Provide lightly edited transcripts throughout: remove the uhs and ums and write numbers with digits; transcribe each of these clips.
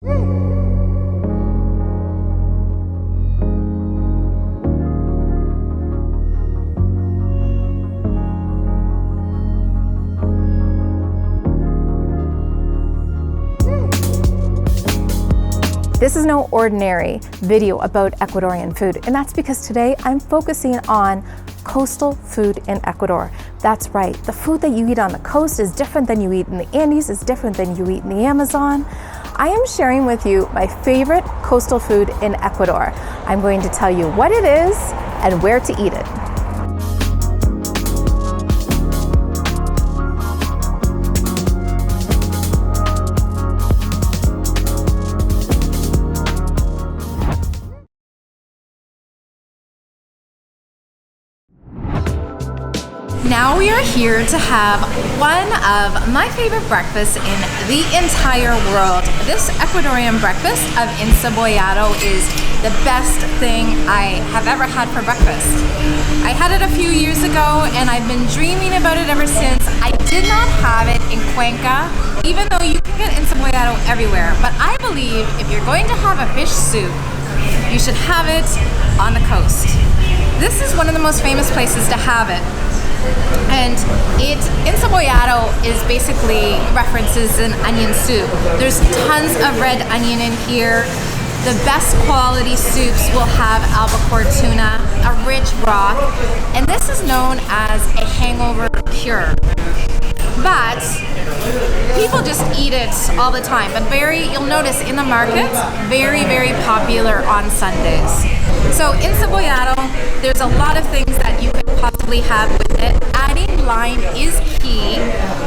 This is no ordinary video about Ecuadorian food, and that's because today I'm focusing on coastal food in Ecuador. That's right, the food that you eat on the coast is different than you eat in the Andes, is different than you eat in the Amazon. I am sharing with you my favorite coastal food in Ecuador. I'm going to tell you what it is and where to eat it. Now we are here to have one of my favorite breakfasts in the entire world. This Ecuadorian breakfast of encebollado is the best thing I have ever had for breakfast. I had it a few years ago and I've been dreaming about it ever since. I did not have it in Cuenca, even though you can get encebollado everywhere. But I believe if you're going to have a fish soup, you should have it on the coast. This is one of the most famous places to have it. And encebollado is basically references an onion soup. There's tons of red onion in here. The best quality soups will have albacore tuna, a rich broth, and this is known as a hangover cure. But people just eat it all the time. But you'll notice in the markets, very, very popular on Sundays. So encebollado, there's a lot of things that you could possibly have with it. Adding lime is key.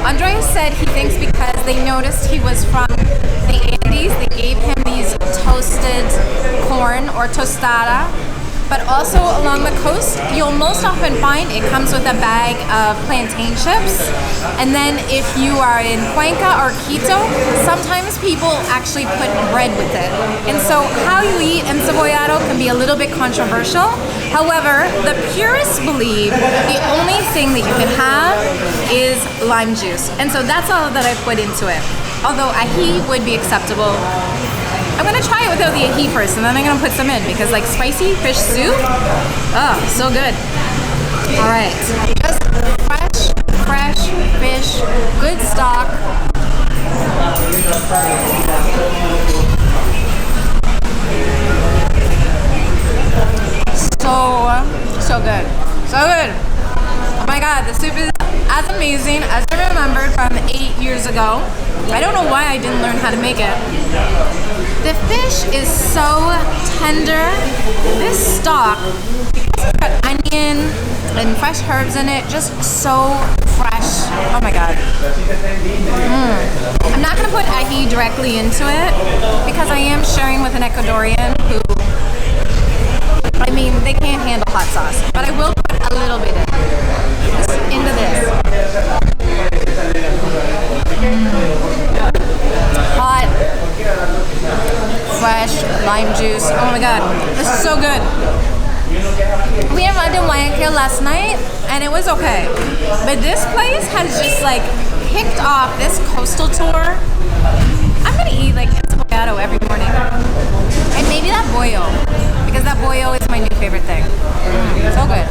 Andres said he thinks because they noticed he was from the Andes, they gave him these toasted corn or tostada. But also along the coast, you'll most often find it comes with a bag of plantain chips. And then if you are in Cuenca or Quito, sometimes people actually put bread with it. And so how you eat encebollado can be a little bit controversial. However, the purists believe the only thing that you can have is lime juice. And so that's all that I put into it. Although ají would be acceptable. I'm gonna try it without the ají first, and then I'm gonna put some in because, like, spicy fish soup, oh, so good. All right, just fresh fish, good stock. So good, so good. Oh my God, the soup is as amazing as I remembered from 8 years ago. I don't know why I didn't learn how to make it. The fish is so tender. This stock, because it's got onion and fresh herbs in it, just so fresh. Oh my God. I'm not gonna put ají directly into it because I am sharing with an Ecuadorian who, I mean, they can't handle hot sauce, but I will put a little bit into this. Hot, fresh lime juice. Oh my God, this is so good. We arrived in Guayaquil last night and it was okay, but this place has just like kicked off this coastal tour. I'm gonna eat like encebollado every morning, and maybe that bollo, because that bollo is my new favorite thing. So good.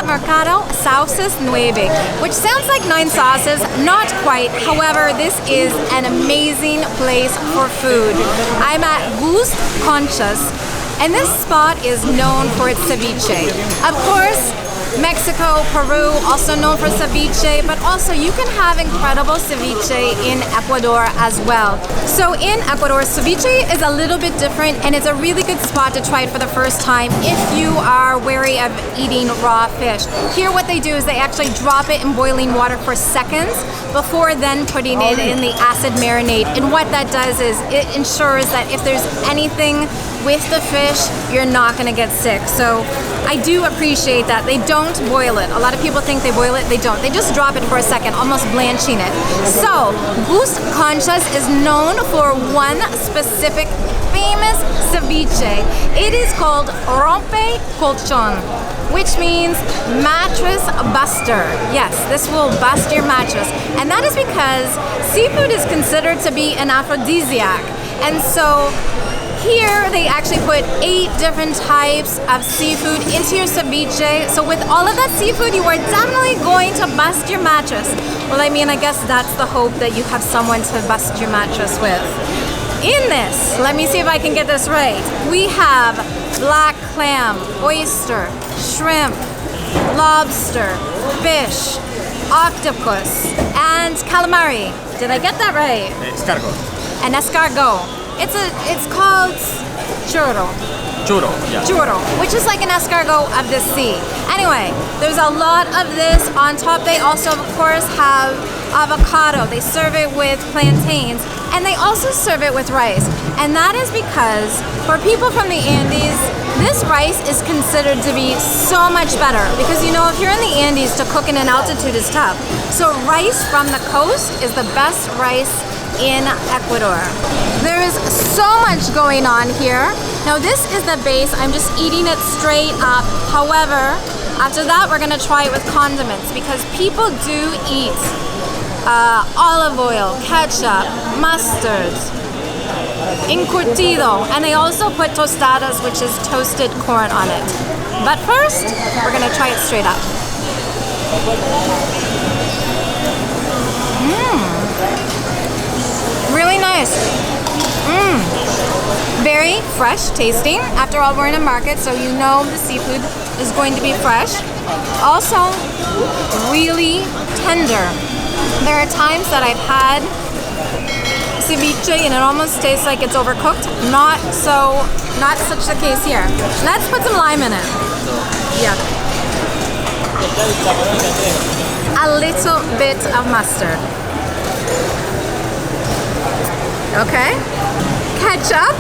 Mercado Sauces Nueve, which sounds like 9 sauces, not quite. However, this is an amazing place for food. I'm at Gust Conchas, and this spot is known for its ceviche. Of course, Mexico, Peru, also known for ceviche, but also you can have incredible ceviche in Ecuador as well. So in Ecuador, ceviche is a little bit different, and it's a really good spot to try it for the first time if you are wary of eating raw fish. Here what they do is they actually drop it in boiling water for seconds before then putting it in the acid marinade. And what that does is it ensures that if there's anything with the fish, you're not gonna get sick. So I do appreciate that. They don't boil it. A lot of people think they boil it, they don't. They just drop it for a second, almost blanching it. So Gus Conchas is known for one specific famous ceviche. It is called rompe colchon, which means mattress buster. Yes, this will bust your mattress. And that is because seafood is considered to be an aphrodisiac. And so here they actually put 8 different types of seafood into your ceviche. So with all of that seafood, you are definitely going to bust your mattress. Well, I mean, I guess that's the hope, that you have someone to bust your mattress with. In this, let me see if I can get this right. We have black clam, oyster, shrimp, lobster, fish, octopus, and calamari. Did I get that right? Escargot. An escargot. It's called churro. Churro, yeah. Churro, which is like an escargot of the sea. Anyway, there's a lot of this on top. They also, of course, have avocado. They serve it with plantains, and they also serve it with rice. And that is because for people from the Andes, this rice is considered to be so much better, because you know, if you're in the Andes, to cook in an altitude is tough. So rice from the coast is the best rice in Ecuador. There is so much going on here. Now this is the base. I'm just eating it straight up. However, after that we're gonna try it with condiments, because people do eat olive oil, ketchup, mustard, encurtido, and they also put tostadas, which is toasted corn, on it. But first, we're gonna try it straight up. Really nice. Very fresh tasting. After all, we're in a market, so you know the seafood is going to be fresh. Also, really tender. There are times that I've had ceviche and it almost tastes like it's overcooked. Not such the case here. Let's put some lime in it. Yeah. A little bit of mustard. Okay. Ketchup.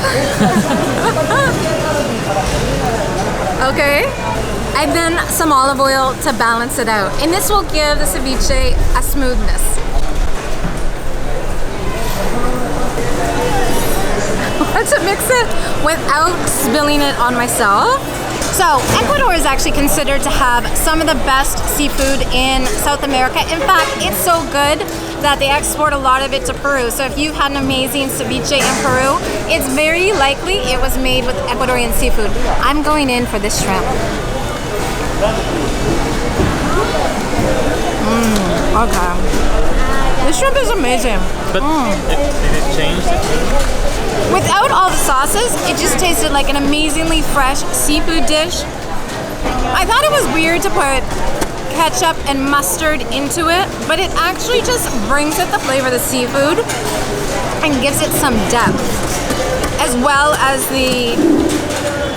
Okay. And then some olive oil to balance it out. And this will give the ceviche a smoothness. To mix it without spilling it on myself. So Ecuador is actually considered to have some of the best seafood in South America. In fact, it's so good that they export a lot of it to Peru. So if you've had an amazing ceviche in Peru, it's very likely it was made with Ecuadorian seafood. I'm going in for this shrimp. Okay. This shrimp is amazing. But did it change the taste? Without all the sauces, it just tasted like an amazingly fresh seafood dish. I thought it was weird to put ketchup and mustard into it, but it actually just brings it the flavor of the seafood and gives it some depth. As well as the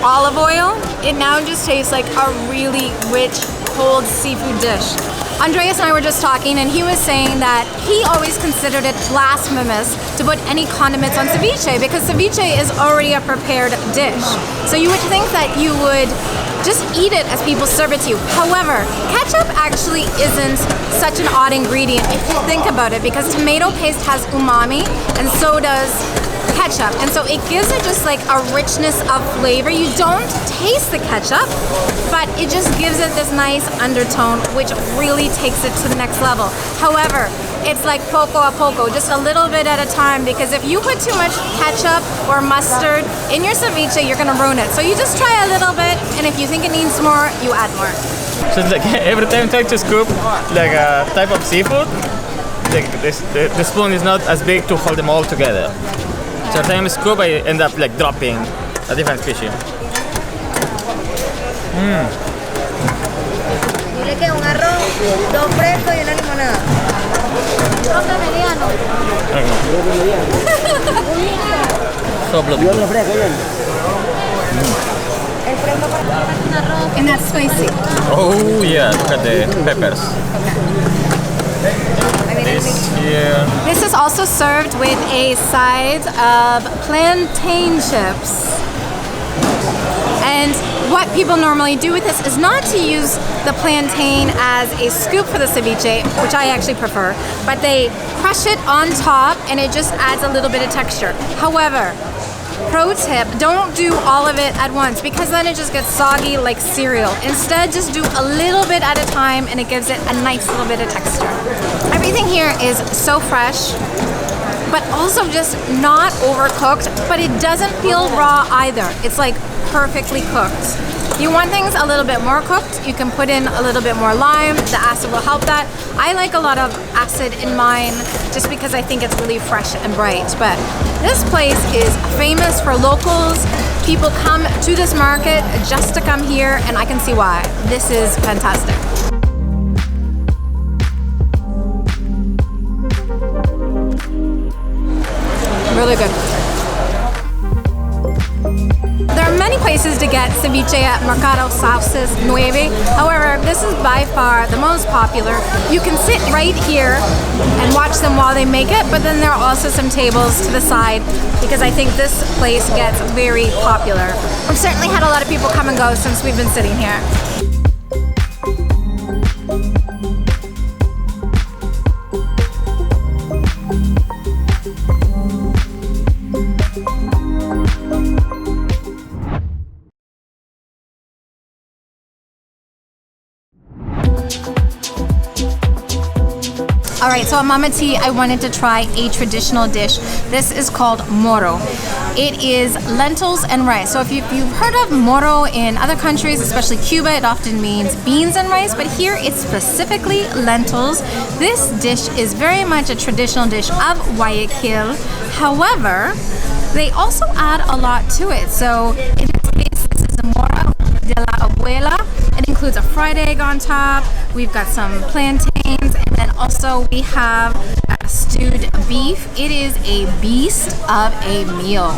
olive oil, it now just tastes like a really rich, cold seafood dish. Andreas and I were just talking, and he was saying that he always considered it blasphemous to put any condiments on ceviche, because ceviche is already a prepared dish. So you would think that you would just eat it as people serve it to you. However, ketchup actually isn't such an odd ingredient if you think about it, because tomato paste has umami, and so does ketchup, and so it gives it just like a richness of flavor. You don't taste the ketchup, but it just gives it this nice undertone, which really takes it to the next level. However, it's like poco a poco, just a little bit at a time, because if you put too much ketchup or mustard in your ceviche, you're gonna ruin it. So you just try a little bit, and if you think it needs more, you add more. So it's like every time I try to scoop like a type of seafood, like the spoon is not as big to hold them all together. So every time I scoop, I end up like dropping a different species. Dile que un arroz, 2 frescos y una limonada. Roca mediano. So bloody. And that's spicy. Oh yeah, look at the peppers. This here. This is also served with a side of plantain chips. And what people normally do with this is not to use the plantain as a scoop for the ceviche, which I actually prefer, but they crush it on top and it just adds a little bit of texture. However, pro tip, don't do all of it at once because then it just gets soggy like cereal. Instead, just do a little bit at a time and it gives it a nice little bit of texture. Everything here is so fresh, but also just not overcooked, but it doesn't feel raw either. It's like perfectly cooked. You want things a little bit more cooked, you can put in a little bit more lime. The acid will help that. I like a lot of acid in mine just because I think it's really fresh and bright. But this place is famous for locals. People come to this market just to come here, and I can see why. This is fantastic. Really good. There are many places to get ceviche at Mercado Sauces Nueve. However, this is by far the most popular. You can sit right here and watch them while they make it, but then there are also some tables to the side because I think this place gets very popular. We've certainly had a lot of people come and go since we've been sitting here. All right, so at Mama T, I wanted to try a traditional dish. This is called moro. It is lentils and rice. So if you've heard of moro in other countries, especially Cuba, it often means beans and rice, but here it's specifically lentils. This dish is very much a traditional dish of Guayaquil. However, they also add a lot to it. So in this case, this is a moro de la abuela. It includes a fried egg on top. We've got some plantains, and then also we have stewed beef. It is a beast of a meal,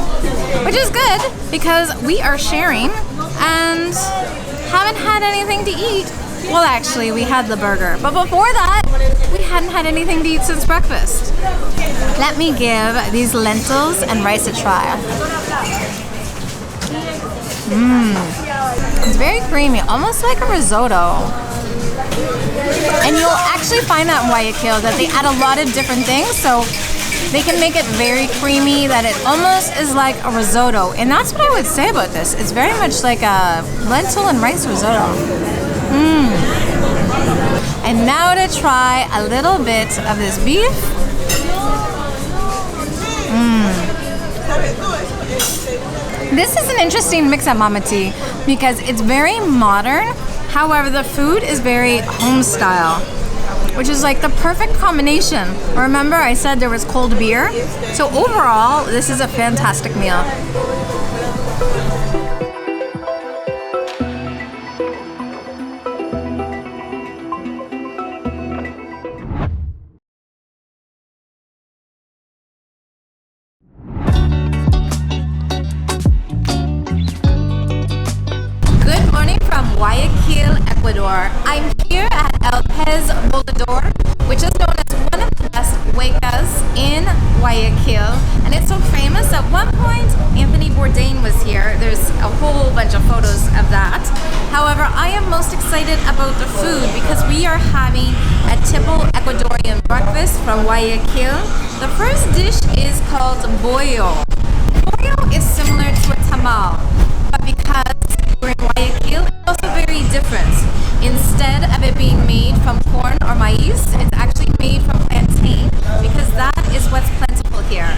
which is good because we are sharing and haven't had anything to eat. Well, actually, we had the burger, but before that, we hadn't had anything to eat since breakfast. Let me give these lentils and rice a try. It's very creamy, almost like a risotto. And you'll actually find that in Guayaquil that they add a lot of different things, so they can make it very creamy that it almost is like a risotto. And that's what I would say about this. It's very much like a lentil and rice risotto. And now to try a little bit of this beef. This is an interesting mix at Mama T because it's very modern. However, the food is very home style, which is like the perfect combination. Remember, I said there was cold beer? So overall, this is a fantastic meal. Guayaquil, Ecuador. I'm here at El Pez Volador, which is known as one of the best huecas in Guayaquil, and it's so famous. At one point, Anthony Bourdain was here. There's a whole bunch of photos of that. However, I am most excited about the food because we are having a typical Ecuadorian breakfast from Guayaquil. The first dish is called bollo. Bollo is similar to a tamal, but because we're in Guayaquil, it's also very different. Instead of it being made from corn or maize, it's actually made from plantain because that is what's plentiful here.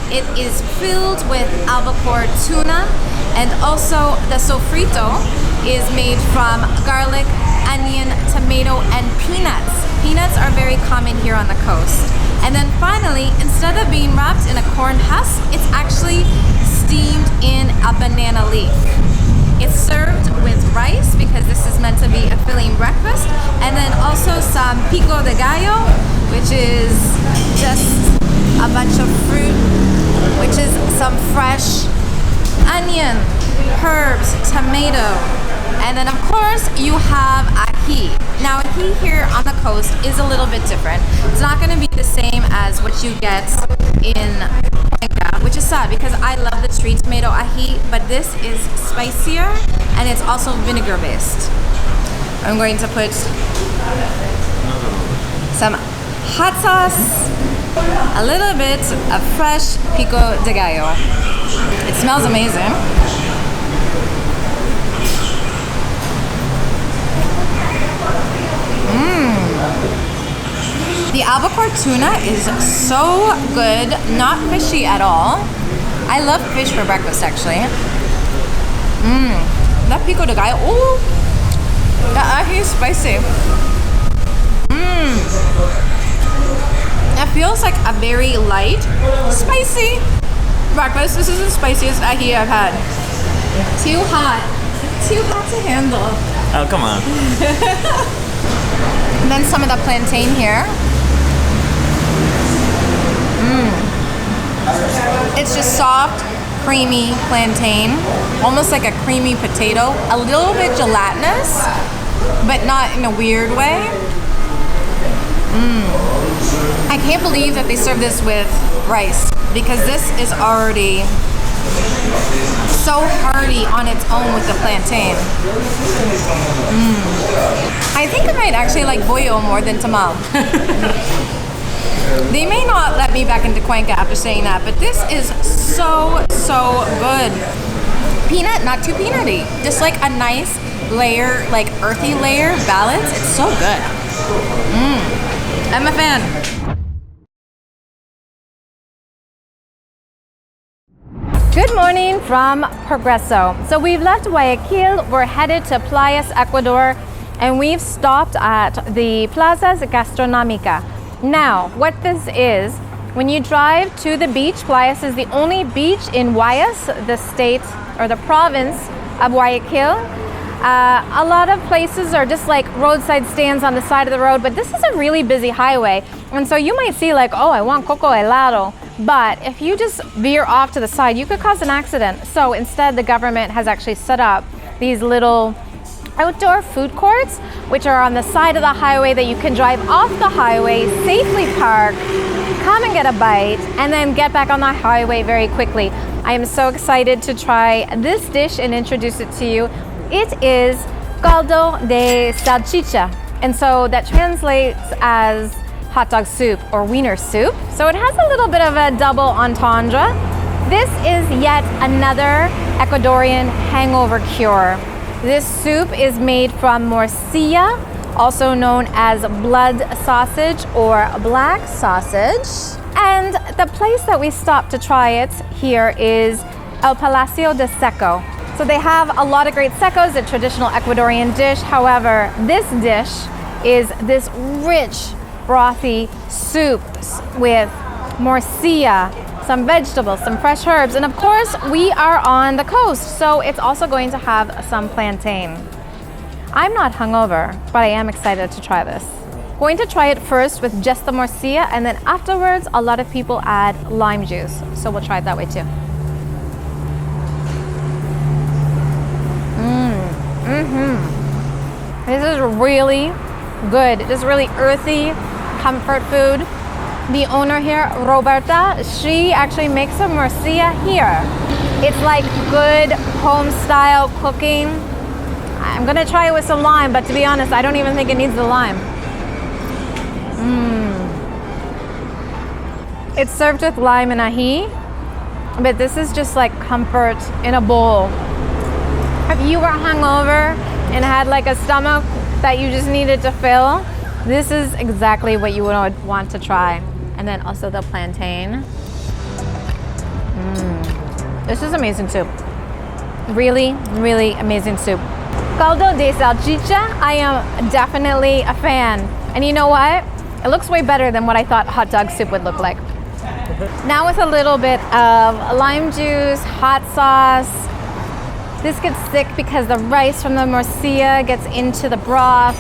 It is filled with albacore tuna, and also the sofrito is made from garlic, onion, tomato, and peanuts. Peanuts are very common here on the coast. And then finally, instead of being wrapped in a corn husk, it's actually steamed in a banana leaf. It's served with rice because this is meant to be a filling breakfast, and then also some pico de gallo, which is just a bunch of fruit, which is some fresh onion, herbs, tomato, and then of course you have ají. Now ají here on the coast is a little bit different. It's not going to be the same as what you get in Cuenca, which which is sad because I love the tree tomato ají, but this is spicier and it's also vinegar based. I'm going to put some hot sauce, a little bit of fresh pico de gallo. It smells amazing. The albacore tuna is so good, not fishy at all. I love fish for breakfast actually. That pico de gallo, ooh, that ají is spicy. It feels like a very light, spicy breakfast. This is the spiciest ají I've had. Too hot to handle. Oh, come on. And then some of the plantain here. It's just soft, creamy plantain, almost like a creamy potato, a little bit gelatinous, but not in a weird way. I can't believe that they serve this with rice because this is already so hearty on its own with the plantain. I think I might actually like bollo more than tamal. They may not let me back into Cuenca after saying that, but this is so good. Peanut, not too peanutty. Just like a nice layer, like earthy layer balance. It's so good. I'm a fan. Good morning from Progreso. So we've left Guayaquil, we're headed to Playas, Ecuador, and we've stopped at the Plazas Gastronómica. Now, what this is, when you drive to the beach, Playas is the only beach in Guayas, the state or the province of Guayaquil. A lot of places are just like roadside stands on the side of the road, but this is a really busy highway. And so you might see like, oh, I want coco helado. But if you just veer off to the side, you could cause an accident. So instead, the government has actually set up these little outdoor food courts, which are on the side of the highway that you can drive off the highway, safely park, come and get a bite, and then get back on the highway very quickly. I am so excited to try this dish and introduce it to you. It is caldo de salchicha, and so that translates as hot dog soup or wiener soup. So it has a little bit of a double entendre. This is yet another Ecuadorian hangover cure. This soup is made from morcilla, also known as blood sausage or black sausage. And the place that we stopped to try it here is El Palacio de Seco. So they have a lot of great secos, a traditional Ecuadorian dish. However, this dish is this rich, brothy soup with morcilla, some vegetables, some fresh herbs, and of course we are on the coast, so it's also going to have some plantain. I'm not hungover, but I am excited to try this. Going to try it first with just the morcilla, and then afterwards a lot of people add lime juice, so we'll try it that way too. This is really good. This is really earthy comfort food. The owner here, Roberta, she actually makes a morcilla here. It's like good home style cooking. I'm gonna try it with some lime, but to be honest, I don't even think it needs the lime. It's served with lime and ají, but this is just like comfort in a bowl. If you were hungover and had like a stomach that you just needed to fill, this is exactly what you would want to try. And then also the plantain. This is amazing soup. Really, really amazing soup. Caldo de salchicha, I am definitely a fan. And you know what? It looks way better than what I thought hot dog soup would look like. Now with a little bit of lime juice, hot sauce. This gets thick because the rice from the morcilla gets into the broth.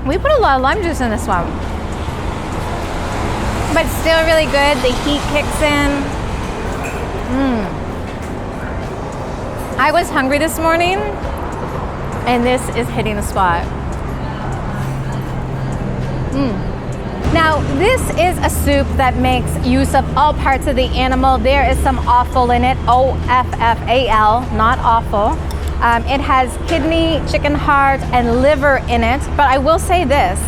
We put a lot of lime juice in this one. But still really good. The heat kicks in. I was hungry this morning, and this is hitting the spot. Now, Now, this is a soup that makes use of all parts of the animal. There is some offal in it, O-F-F-A-L, not awful. It has kidney, chicken heart, and liver in it. But I will say this,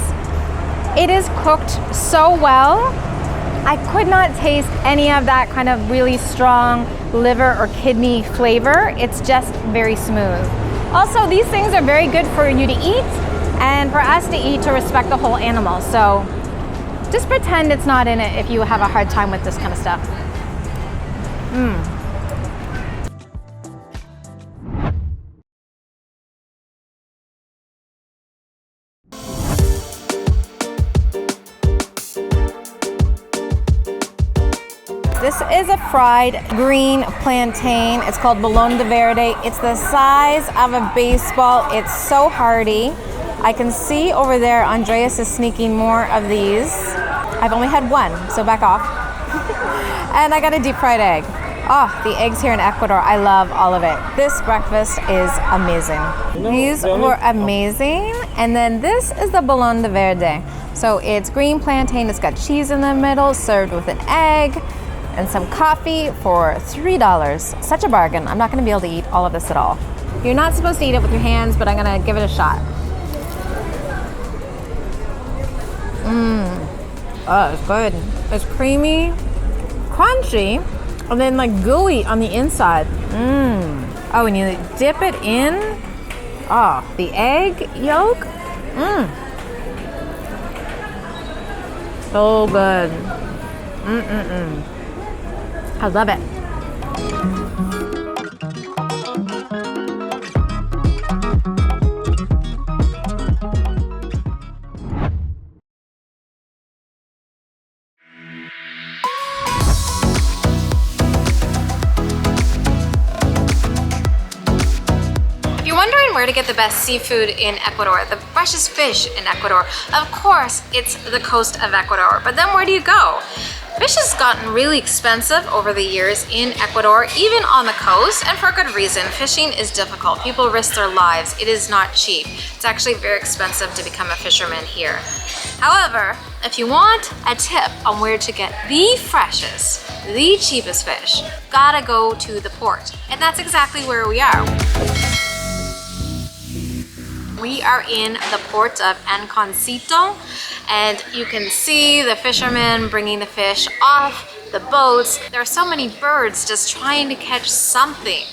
it is cooked so well. I could not taste any of that kind of really strong liver or kidney flavor. It's just very smooth. Also, these things are very good for you to eat and for us to eat to respect the whole animal. So just pretend it's not in it if you have a hard time with this kind of stuff. This is a fried green plantain. It's called Bolón de Verde. It's the size of a baseball. It's so hearty. I can see over there Andreas is sneaking more of these. I've only had one, so back off. And I got a deep fried egg. Oh, the eggs here in Ecuador, I love all of it. This breakfast is amazing. These were amazing. And then this is the Bolón de Verde. So it's green plantain, it's got cheese in the middle, served with an egg and some coffee for $3. Such a bargain. I'm not gonna be able to eat all of this at all. You're not supposed to eat it with your hands, but I'm gonna give it a shot. Oh, it's good. It's creamy, crunchy, and then like gooey on the inside. Oh, and you dip it in. Oh, the egg yolk. So good. I love it. Where to get the best seafood in Ecuador, the freshest fish in Ecuador. Of course, it's the coast of Ecuador, but then where do you go? Fish has gotten really expensive over the years in Ecuador, even on the coast, and for good reason. Fishing is difficult. People risk their lives. It is not cheap. It's actually very expensive to become a fisherman here. However, if you want a tip on where to get the freshest, the cheapest fish, gotta go to the port. And that's exactly where we are. We are in the port of Anconcito, and you can see the fishermen bringing the fish off the boats. There are so many birds just trying to catch something,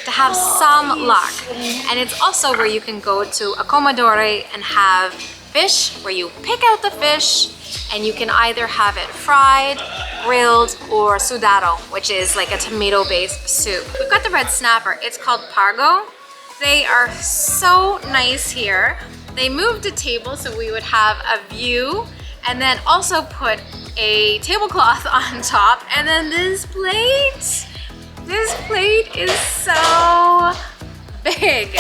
to have some luck. And it's also where you can go to a comedore and have fish, where you pick out the fish and you can either have it fried, grilled, or sudado, which is like a tomato-based soup. We've got the red snapper. It's called pargo. They are so nice here. They moved a table so we would have a view, and then also put a tablecloth on top. And then this plate is so big.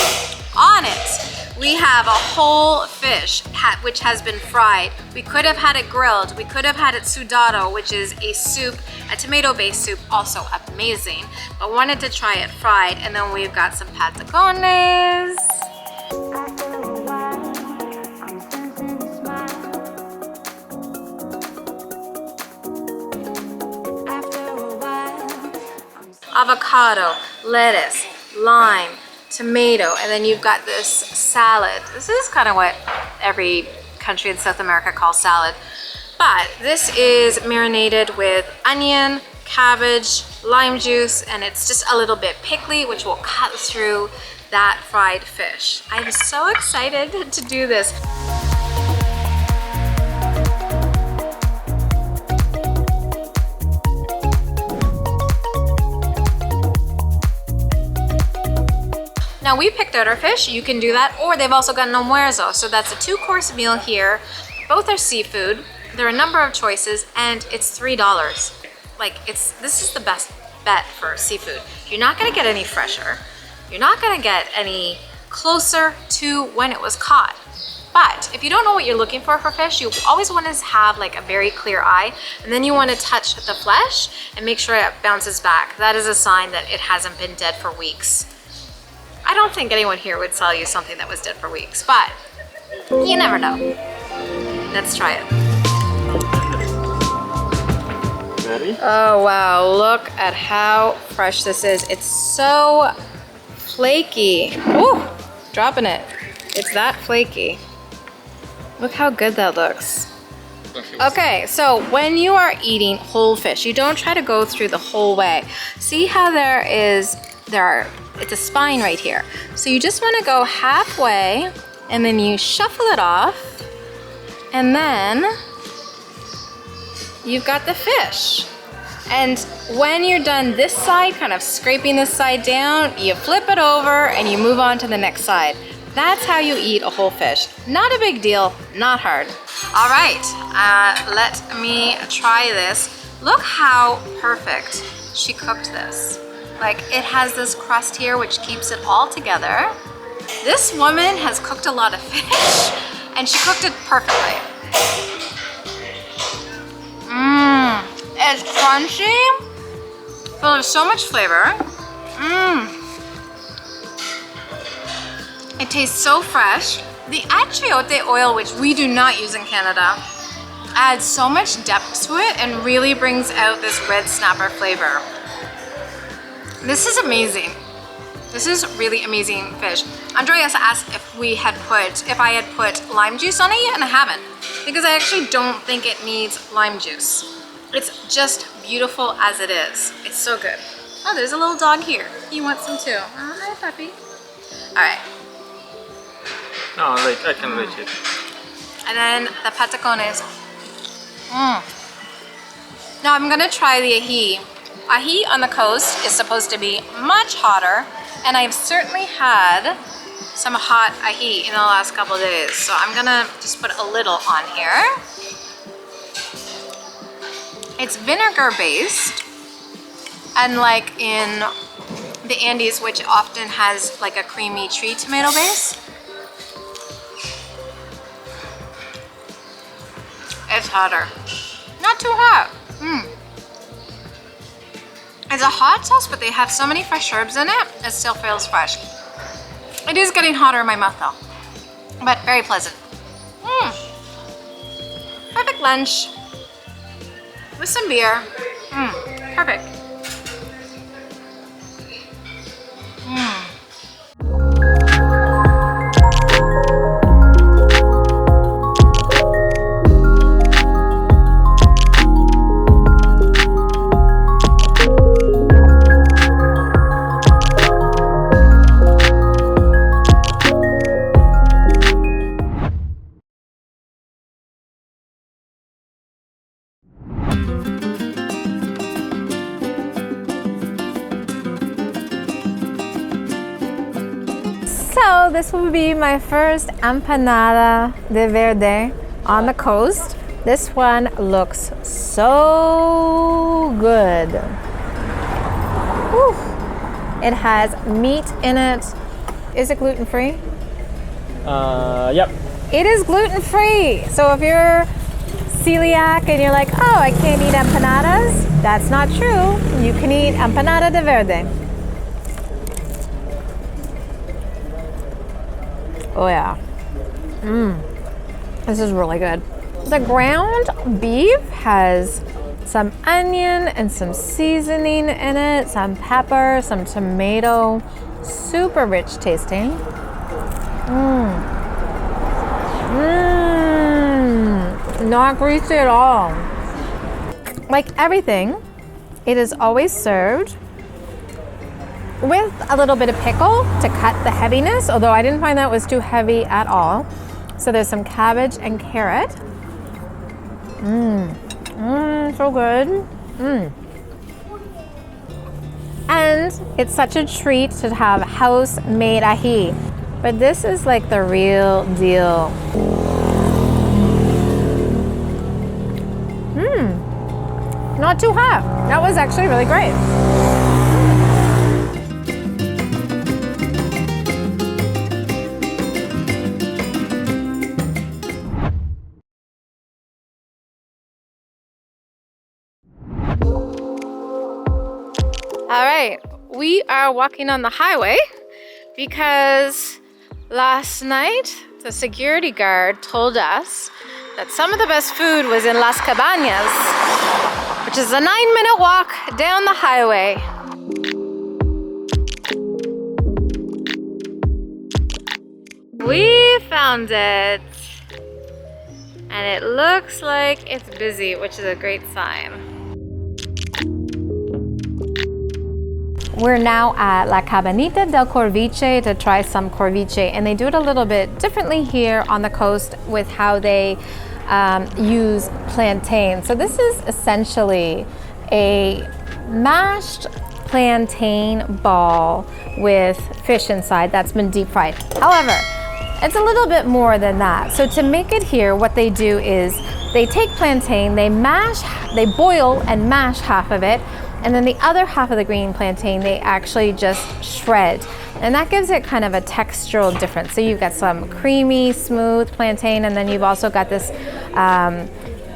On it, we have a whole fish which has been fried. We could have had it grilled. We could have had it sudado, which is a soup, a tomato-based soup, also amazing. But wanted to try it fried. And then we've got some patacones. Avocado, lettuce, lime, tomato, and then you've got this salad. This is kind of what every country in South America calls salad. But this is marinated with onion, cabbage, lime juice, and it's just a little bit pickly, which will cut through that fried fish. I'm so excited to do this. Now we picked out our fish, you can do that, or they've also got an almuerzo, so that's a 2-course meal here. Both are seafood, there are a number of choices, and it's $3. Like, this is the best bet for seafood. You're not gonna get any fresher, you're not gonna get any closer to when it was caught. But if you don't know what you're looking for fish, you always want to have like a very clear eye, and then you want to touch the flesh and make sure it bounces back. That is a sign that it hasn't been dead for weeks. I don't think anyone here would sell you something that was dead for weeks, but you never know. Let's try it. Ready? Oh wow, look at how fresh this is. It's so flaky. Ooh, dropping it. It's that flaky. Look how good that looks. Okay, so when you are eating whole fish, you don't try to go through the whole way. See how it's a spine right here. So you just want to go halfway and then you shuffle it off and then you've got the fish. And when you're done this side, kind of scraping this side down, you flip it over and you move on to the next side. That's how you eat a whole fish. Not a big deal, not hard. All right, let me try this. Look how perfect she cooked this. Like, it has this crust here which keeps it all together. This woman has cooked a lot of fish and she cooked it perfectly. It's crunchy, full of so much flavor. It tastes so fresh. The achiote oil, which we do not use in Canada, adds so much depth to it and really brings out this red snapper flavor. This is amazing. This is really amazing fish. Andreas asked if I had put lime juice on it yet, and I haven't, because I actually don't think it needs lime juice. It's just beautiful as it is. It's so good. Oh, there's a little dog here. He wants some too. Oh, hi, puppy. All right. No, like I can reach it. And then the patacones. Now I'm gonna try the ají. Ají on the coast is supposed to be much hotter, and I've certainly had some hot ají in the last couple of days. So I'm gonna just put a little on here. It's vinegar based, and like in the Andes, which often has like a creamy tree tomato base. It's hotter. Not too hot. It's a hot sauce, but they have so many fresh herbs in it, it still feels fresh. It is getting hotter in my mouth though, but very pleasant. Perfect lunch with some beer. Perfect. So this will be my first empanada de verde on the coast. This one looks so good. Whew. It has meat in it. Is it gluten-free? Yep. It is gluten-free. So if you're celiac and you're like, oh, I can't eat empanadas, that's not true. You can eat empanada de verde. Oh yeah. This is really good. The ground beef has some onion and some seasoning in it, some pepper, some tomato, super rich tasting. Not greasy at all. Like everything, it is always served with a little bit of pickle to cut the heaviness, although I didn't find that was too heavy at all. So there's some cabbage and carrot. So good. And it's such a treat to have house-made ají. But this is like the real deal. Not too hot. That was actually really great. All right, we are walking on the highway because last night the security guard told us that some of the best food was in Las Cabañas, which which is a 9-minute walk down the highway. We found it. And it looks like it's busy, which is a great sign. We're now at La Cabanita del Corviche to try some corviche, and they do it a little bit differently here on the coast with how they use plantain. So this is essentially a mashed plantain ball with fish inside that's been deep fried. However, it's a little bit more than that. So to make it here, what they do is they take plantain, they boil and mash half of it, and then the other half of the green plantain, they actually just shred. And that gives it kind of a textural difference. So you've got some creamy, smooth plantain, and then you've also got this,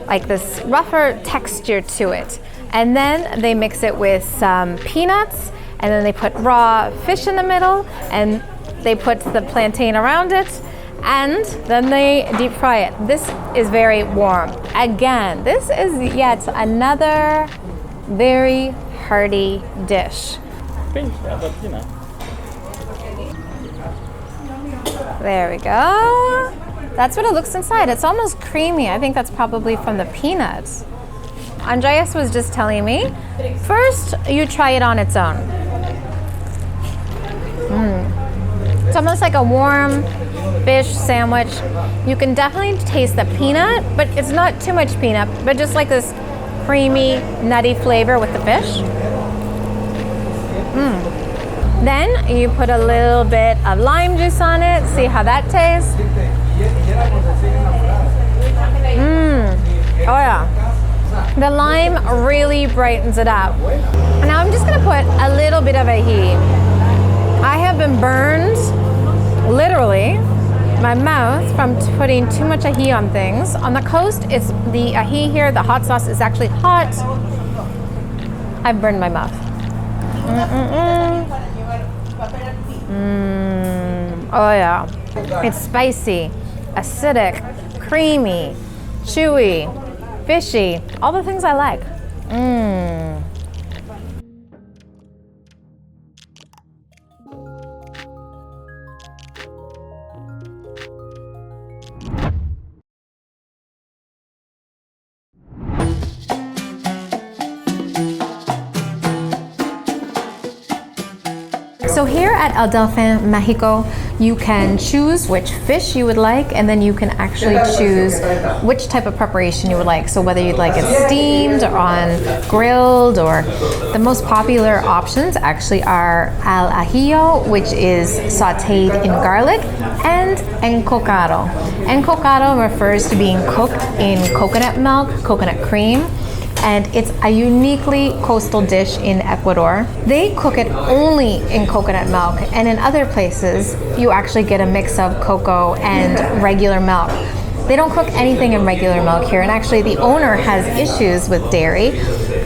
like this rougher texture to it. And then they mix it with some peanuts, and then they put raw fish in the middle, and they put the plantain around it, and then they deep fry it. This is very warm. Again, this is yet another very hearty dish. There we go. That's what it looks inside. It's almost creamy. I think that's probably from the peanuts. Andreas was just telling me, first you try it on its own. It's almost like a warm fish sandwich. You can definitely taste the peanut, but it's not too much peanut, but just like this creamy, nutty flavor with the fish. Then you put a little bit of lime juice on it, see how that tastes. Oh yeah. The lime really brightens it up. Now I'm just gonna put a little bit of ají. I have been burned, literally, my mouth from putting too much ají on things. On the coast, it's the ají here, the hot sauce is actually hot. I've burned my mouth. Oh yeah. It's spicy, acidic, creamy, chewy, fishy, all the things I like. So here at El Delfin, Mexico, you can choose which fish you would like, and then you can actually choose which type of preparation you would like. So whether you'd like it steamed or on grilled, or the most popular options actually are al ajillo, which is sauteed in garlic, and encocado. Encocado refers to being cooked in coconut milk, coconut cream, and it's a uniquely coastal dish in Ecuador. They cook it only in coconut milk, and in other places you actually get a mix of cocoa and regular milk. They don't cook anything in regular milk here, and actually the owner has issues with dairy,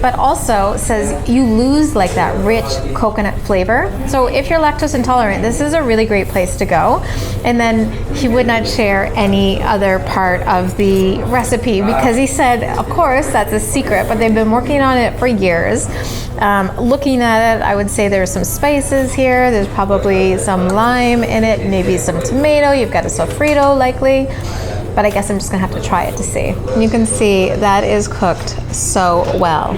but also says you lose like that rich coconut flavor. So if you're lactose intolerant, this is a really great place to go. And then he would not share any other part of the recipe because he said, of course, that's a secret, but they've been working on it for years. Looking at it, I would say there's some spices here. There's probably some lime in it, maybe some tomato. You've got a sofrito likely. But I guess I'm just gonna have to try it to see. You can see that is cooked so well.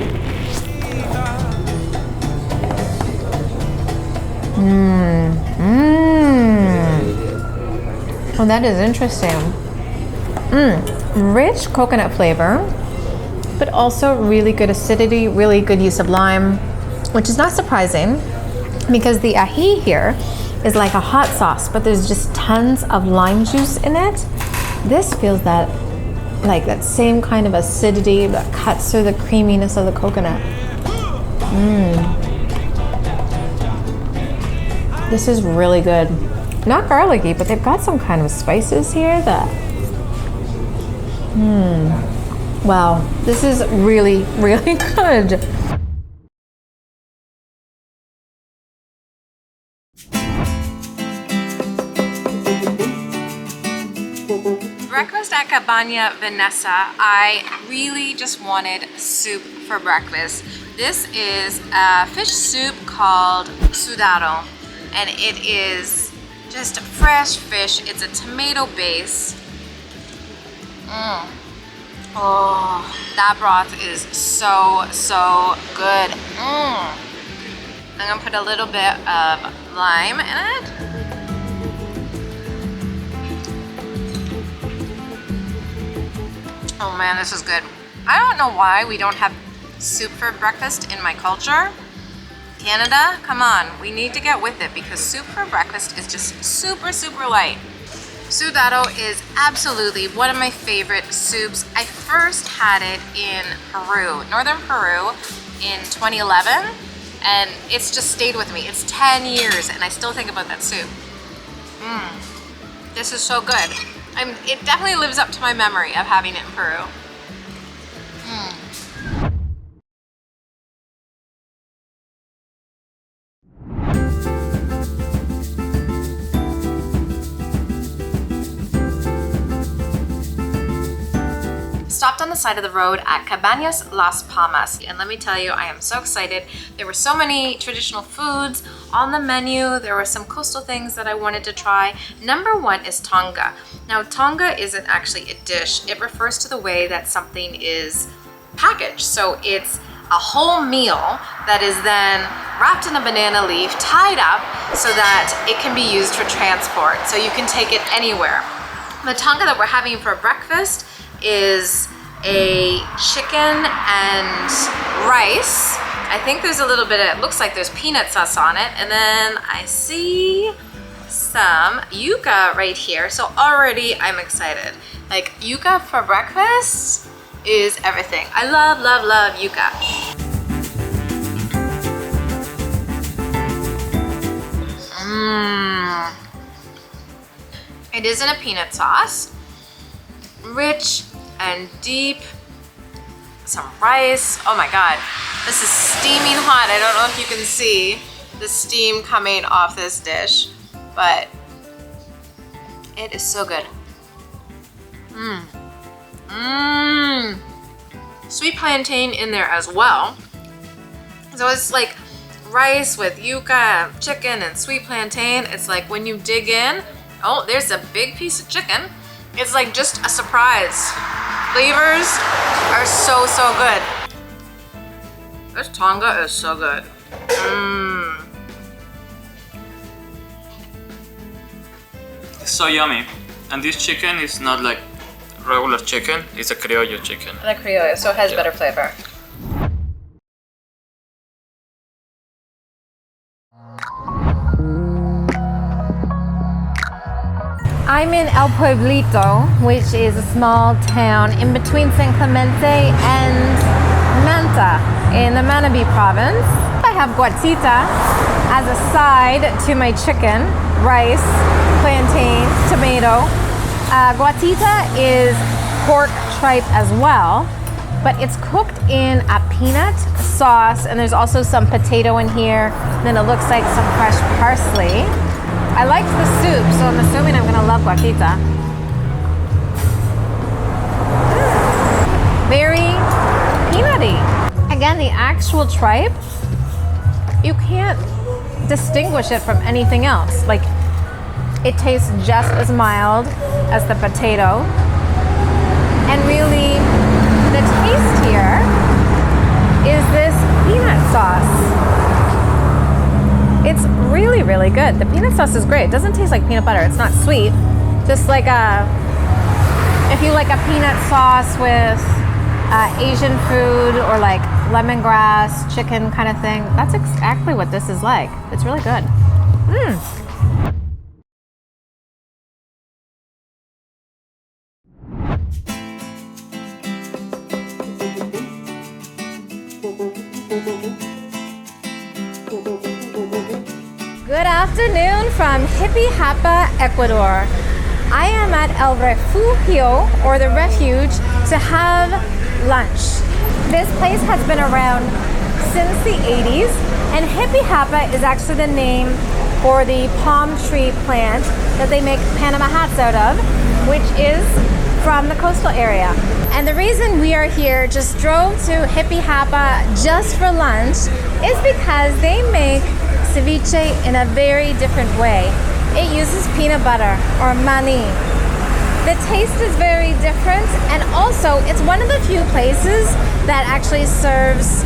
Oh, that is interesting. Rich coconut flavor, but also really good acidity, really good use of lime, which is not surprising because the ají here is like a hot sauce, but there's just tons of lime juice in it. This feels that, like that same kind of acidity that cuts through the creaminess of the coconut. This is really good. Not garlicky, but they've got some kind of spices here that, wow, this is really, really good. breakfast at Cabana Vanessa, I really just wanted soup for breakfast. This is a fish soup called sudado, and it is just fresh fish. It's a tomato base. Oh, that broth is so good. I'm gonna put a little bit of lime in it. Oh man, this is good. I don't know why we don't have soup for breakfast in my culture. Canada, come on, we need to get with it because soup for breakfast is just super light. Sudado is absolutely one of my favorite soups. I first had it in Peru, northern Peru, in 2011, and it's just stayed with me. It's 10 years and I still think about that soup. This is so good. It definitely lives up to my memory of having it in Peru. Stopped on the side of the road at Cabañas Las Palmas, and let me tell you, I am so excited. There were so many traditional foods on the menu. There were some coastal things that I wanted to try. Number one is tonga. Now, tonga isn't actually a dish. It refers to the way that something is packaged. So it's a whole meal that is then wrapped in a banana leaf, tied up so that it can be used for transport. So you can take it anywhere. The tonga that we're having for breakfast is a chicken and rice. I think there's a little bit of, it looks like there's peanut sauce on it. And then I see some yuca right here. So already I'm excited. Like, yuca for breakfast is everything. I love yuca. It is in a peanut sauce. Rich and deep. Some rice. Oh my god. This is steaming hot. I don't know if you can see the steam coming off this dish, but it is so good. Sweet plantain in there as well. So it's like rice with yuca, chicken, and sweet plantain. It's like when you dig in, oh, there's a big piece of chicken. It's like just a surprise. Flavors are so good. This tonga is so good. It's so yummy. And this chicken is not like regular chicken, it's a criollo chicken. The criollo, so it has better flavor. I'm in El Pueblito, which is a small town in between San Clemente and Manta in the Manabí province. I have guatita as a side to my chicken, rice, plantain, tomato. Guatita is pork tripe as well, but it's cooked in a peanut sauce, and there's also some potato in here. And then it looks like some fresh parsley. I liked the soup, so I'm assuming I'm gonna love guatita. Very peanutty. Again, the actual tripe, you can't distinguish it from anything else. Like, it tastes just as mild as the potato. And really, the taste here is this peanut sauce. It's really good. The peanut sauce is great. It doesn't taste like peanut butter. It's not sweet. Just like if you like a peanut sauce with Asian food or like lemongrass, chicken kind of thing, that's exactly what this is like. It's really good. Good afternoon from Hippie Hapa, Ecuador. I am at El Refugio, or the Refuge, to have lunch. This place has been around since the 80s, and Hippie Hapa is actually the name for the palm tree plant that they make Panama hats out of, which is from the coastal area. And the reason we are here, just drove to Hippie Hapa just for lunch, is because they make ceviche in a very different way. It uses peanut butter or mani. The taste is very different, and also it's one of the few places that actually serves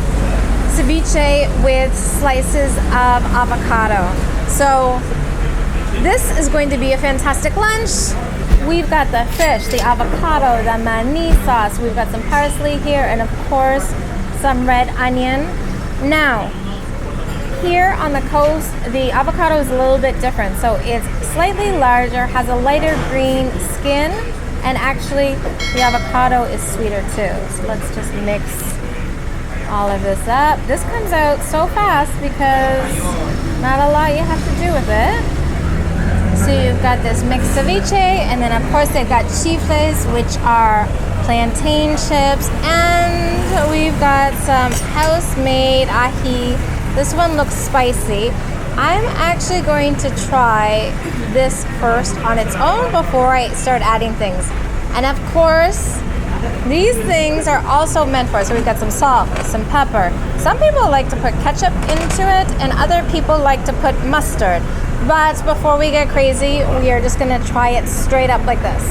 ceviche with slices of avocado. So this is going to be a fantastic lunch. We've got the fish, the avocado, the mani sauce. We've got some parsley here, and of course, some red onion. Now, here on the coast, the avocado is a little bit different. So it's slightly larger, has a lighter green skin, and actually the avocado is sweeter too. So let's just mix all of this up. This comes out so fast because not a lot you have to do with it. So you've got this mixed ceviche, and then of course they've got chifles, which are plantain chips, and we've got some house-made ají. This one looks spicy. I'm actually going to try this first on its own before I start adding things. And of course, these things are also meant for, so we've got some salt, some pepper. Some people like to put ketchup into it, and other people like to put mustard. But before we get crazy, we are just gonna try it straight up like this.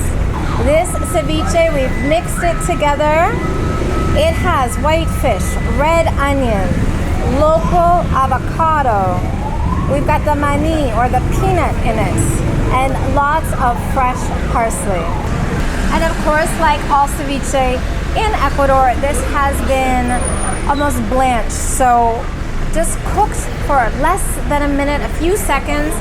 This ceviche, we've mixed it together. It has white fish, red onion, local avocado. We've got the mani or the peanut in it, and lots of fresh parsley. And of course, like all ceviche in Ecuador, this has been almost blanched. So just cooked for less than a minute, a few seconds,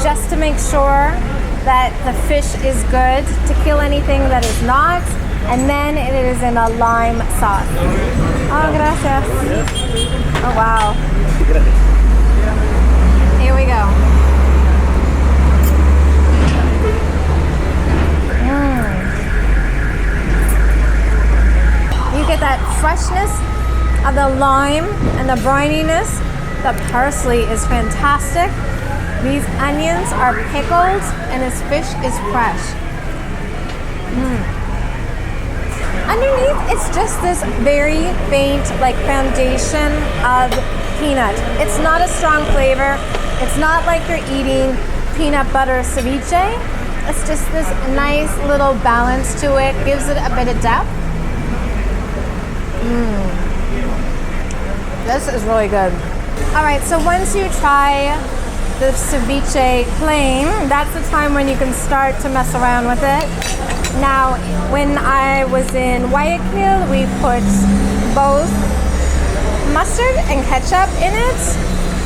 just to make sure that the fish is good, to kill anything that is not, and then it is in a lime sauce. Oh, gracias. Oh, wow. Here we go. You get that freshness of the lime and the brininess. The parsley is fantastic. These onions are pickled, and this fish is fresh. Underneath, it's just this very faint, like, foundation of peanut. It's not a strong flavor. It's not like you're eating peanut butter ceviche. It's just this nice little balance to it. Gives it a bit of depth. This is really good. All right, so once you try the ceviche plain, that's the time when you can start to mess around with it. Now, when I was in Guayaquil, we put both mustard and ketchup in it,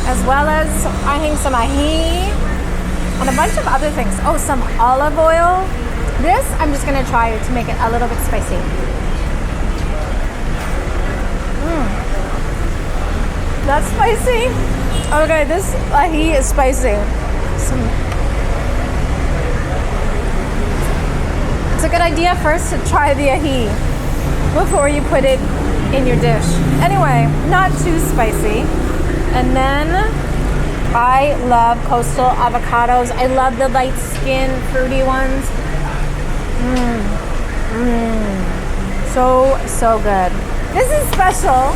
as well as I think some ají and a bunch of other things. Oh, some olive oil. This I'm just gonna try to make it a little bit spicy. That's spicy. Okay, this ají is spicy. It's a good idea first to try the ají before you put it in your dish. Anyway, not too spicy. And then I love coastal avocados. I love the light skin, fruity ones. So good. This is special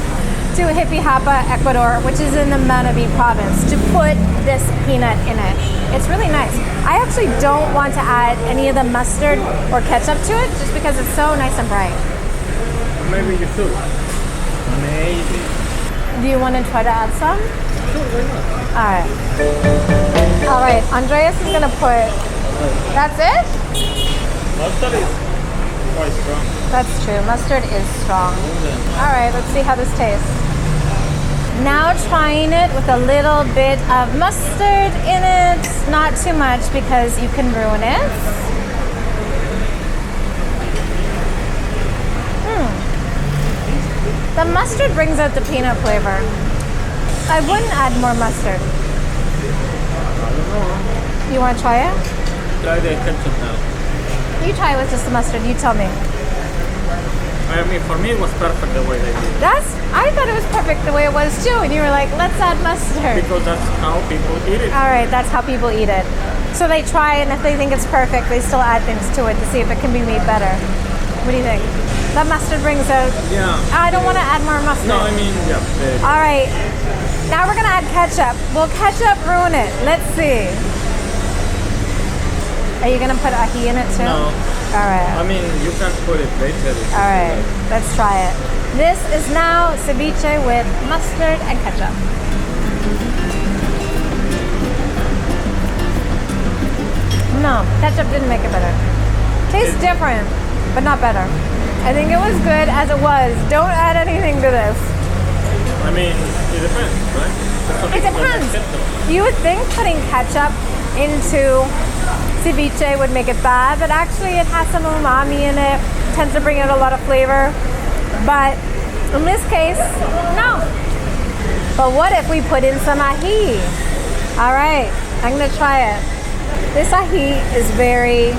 to Hippie Hapa, Ecuador, which is in the Manabí province, to put this peanut in it. It's really nice. I actually don't want to add any of the mustard or ketchup to it just because it's so nice and bright. Maybe you should. Maybe. Do you want to try to add some? Sure, why not? All right, Andreas is gonna put, that's it? Mustard is quite strong. That's true, mustard is strong. All right, let's see how this tastes. Now trying it with a little bit of mustard in it, not too much because you can ruin it. The mustard brings out the peanut flavor. I wouldn't add more mustard. You want to try it? Try the ketchup now. You try it with just the mustard, you tell me. I mean, for me it was perfect the way they did. I thought it was perfect the way it was too, and you were like, let's add mustard. Because that's how people eat it. All right, that's how people eat it. So they try it, and if they think it's perfect, they still add things to it to see if it can be made better. What do you think? That mustard brings out. Yeah. I don't want to add more mustard. No, I mean, yeah. All right. Now we're gonna add ketchup. Will ketchup ruin it? Let's see. Are you gonna put ají in it too? No. All right. I mean, you can put it later. All right. Let's try it. This is now ceviche with mustard and ketchup. No, ketchup didn't make it better. Tastes different, but not better. I think it was good as it was. Don't add anything to this. I mean, it depends, right? It depends. You would think putting ketchup into ceviche would make it bad, but actually it has some umami in it, tends to bring out a lot of flavor. But in this case, no. But what if we put in some ají? All right, I'm gonna try it. This ají is very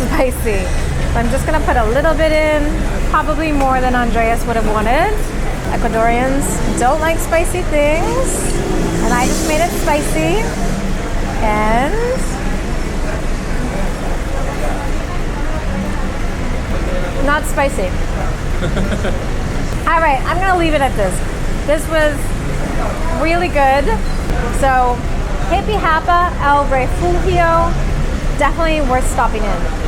spicy. So I'm just gonna put a little bit in, probably more than Andreas would have wanted. Ecuadorians don't like spicy things, and I just made it spicy. And not spicy. All right, I'm gonna leave it at this. This was really good. So, Hippie Hapa El Refugio, definitely worth stopping in.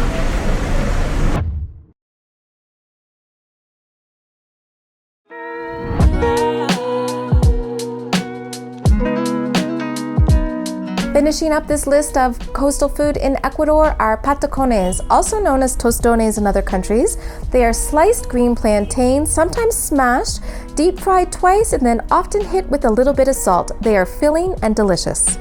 Finishing up this list of coastal food in Ecuador are patacones, also known as tostones in other countries. They are sliced green plantains, sometimes smashed, deep fried twice, and then often hit with a little bit of salt. They are filling and delicious.